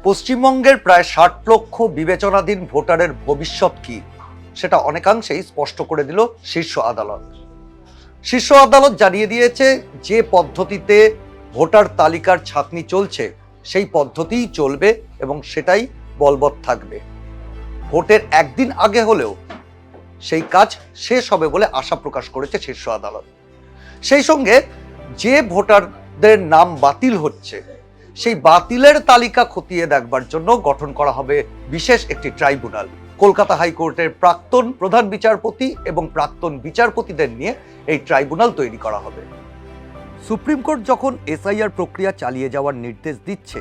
পশ্চিমবঙ্গের প্রায় ৬০ লক্ষ বিবেচনাধীন ভোটারের ভবিষ্যৎ কি সেটা অনেকাংশেই স্পষ্ট করে দিল শীর্ষ আদালত। শীর্ষ আদালত জানিয়ে দিয়েছে যে পদ্ধতিতে ভোটার তালিকার ছাঁকনি চলছে সেই পদ্ধতিই চলবে এবং সেটাই বলবৎ থাকবে। ভোটের একদিন আগে হলেও সেই কাজ শেষ হবে বলে আশা প্রকাশ করেছে শীর্ষ আদালত। সেই সঙ্গে যে ভোটারদের নাম বাতিল হচ্ছে সেই বাতিলের তালিকা খতিয়ে দেখবার জন্য গঠন করা হবে বিশেষ একটি ট্রাইব্যুনাল। কলকাতা হাইকোর্টের প্রাক্তন প্রধান বিচারপতি এবং প্রাক্তন বিচারপতিদের নিয়ে এই ট্রাইব্যুনাল তৈরি করা হবে। সুপ্রিম কোর্ট যখন এসআইআর প্রক্রিয়া চালিয়ে যাওয়ার নির্দেশ দিচ্ছে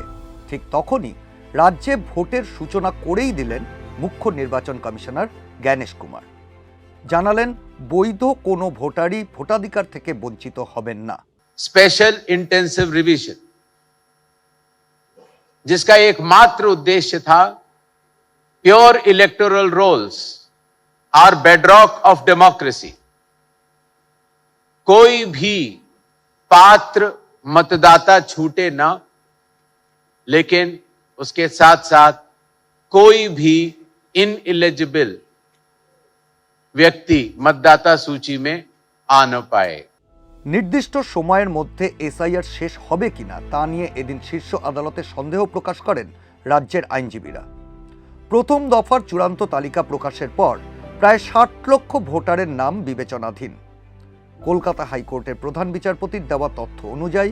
ঠিক তখনই রাজ্যে ভোটের সূচনা করেই দিলেন মুখ্য নির্বাচন কমিশনার জ্ঞানেশ কুমার। জানালেন বৈধ কোনো ভোটারই ভোটাধিকার থেকে বঞ্চিত হবেন না। स्पेशल इंटेंसिव रिवीजन जिसका एकमात्र उद्देश्य था pure electoral rolls are bedrock of democracy. कोई भी पात्र मतदाता छूटे ना, लेकिन उसके साथ साथ कोई भी इनएलिजिबल व्यक्ति मतदाता सूची में आ न पाए। নির্দিষ্ট সময়ের মধ্যে এসআইআর শেষ হবে কিনা তা নিয়ে এদিন শীর্ষ আদালতে সন্দেহ প্রকাশ করেন রাজ্যের আইনজীবীরা। প্রথম দফার চূড়ান্ত তালিকা প্রকাশের পর প্রায় ৬০ লক্ষ ভোটারের নাম বিবেচনাধীন। কলকাতা হাইকোর্টের প্রধান বিচারপতির দেওয়া তথ্য অনুযায়ী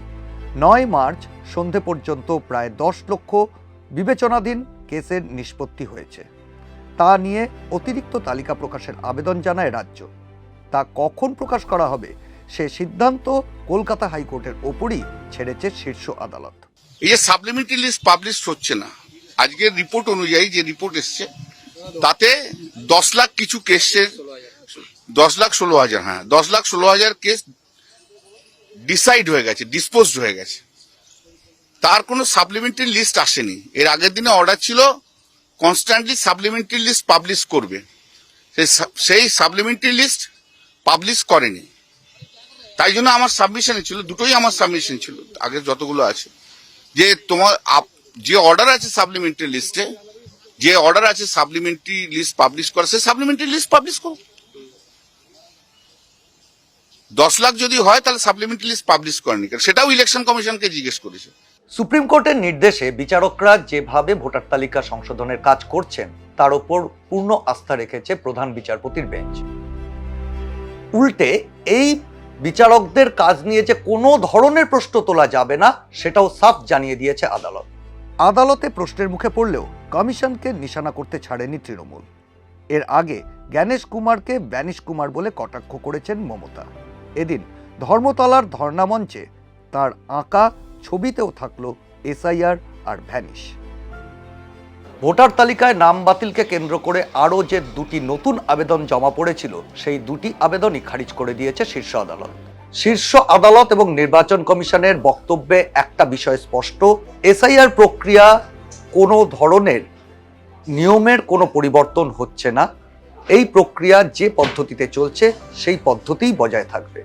৯ মার্চ সন্ধে পর্যন্ত প্রায় ১০ লক্ষ বিবেচনাধীন কেসের নিষ্পত্তি হয়েছে। তা নিয়ে অতিরিক্ত তালিকা প্রকাশের আবেদন জানায় রাজ্য। তা কখন প্রকাশ করা হবে সে সিদ্ধান্ত কলকাতা হাইকোর্টের ওপরই ছেড়েছে শীর্ষ আদালত। এই যে সাপ্লিমেন্টারি লিস্ট পাবলিশ হচ্ছে না, আজকের রিপোর্ট অনুযায়ী যে রিপোর্ট এসছে তাতে 10 লাখ কিছু কেসের 10,16,000 10,16,000 কেস ডিসাইড হয়ে গেছে, ডিসপোজড হয়ে গেছে। তার কোনো সাপ্লিমেন্টারি লিস্ট আসেনি। এর আগের দিনে অর্ডার ছিল কনস্ট্যান্টলি সাপ্লিমেন্টারি লিস্ট পাবলিশ করবে, সেই সাপ্লিমেন্টারি লিস্ট পাবলিশ করেনি। তাই জন্য আমার সাবমিশন ছিল, দুটোই আমার সাবমিশন ছিল আগে যতগুলো আছে, যে তোমার যে অর্ডার আছে সাপ্লিমেন্টারি লিস্টে, যে অর্ডার আছে সাপ্লিমেন্টারি লিস্ট পাবলিশ করা, সেই সাপ্লিমেন্টারি লিস্ট পাবলিশ করো। 10 লাখ যদি হয় তাহলে সাপ্লিমেন্টারি লিস্ট পাবলিশ করেনি, সেটাও ইলেকশন কমিশনকে জিজ্ঞেস করেছে। সুপ্রিম কোর্টের নির্দেশে বিচারকরা যেভাবে ভোটার তালিকা সংশোধনের কাজ করছেন তার উপর পূর্ণ আস্থা রেখেছে প্রধান বিচারপতির বেঞ্চ। উল্টে এই বিচারকদের কাজ নিয়ে যে কোনো ধরনের প্রশ্ন তোলা যাবে না সেটাও সাফ জানিয়ে দিয়েছে আদালত। আদালতে প্রশ্নের মুখে পড়লেও কমিশনকে নিশানা করতে ছাড়েনি তৃণমূল। এর আগে জ্ঞানেশ কুমারকে ব্যানিশ কুমার বলে কটাক্ষ করেছেন মমতা। এদিন ধর্মতলার ধর্ণামঞ্চে তার আঁকা ছবিতেও থাকলো এসআইআর আর ভ্যানিশ। ভোটার তালিকায় নাম বাতিলকে কেন্দ্র করে আরও যে দুটি নতুন আবেদন জমা পড়েছিল সেই দুটি আবেদনই খারিজ করে দিয়েছে শীর্ষ আদালত। শীর্ষ আদালত এবং নির্বাচন কমিশনের বক্তব্যে একটা বিষয় স্পষ্ট, এসআইআর প্রক্রিয়া কোনো ধরনের নিয়মের কোনো পরিবর্তন হচ্ছে না। এই প্রক্রিয়া যে পদ্ধতিতে চলছে সেই পদ্ধতিই বজায় থাকবে।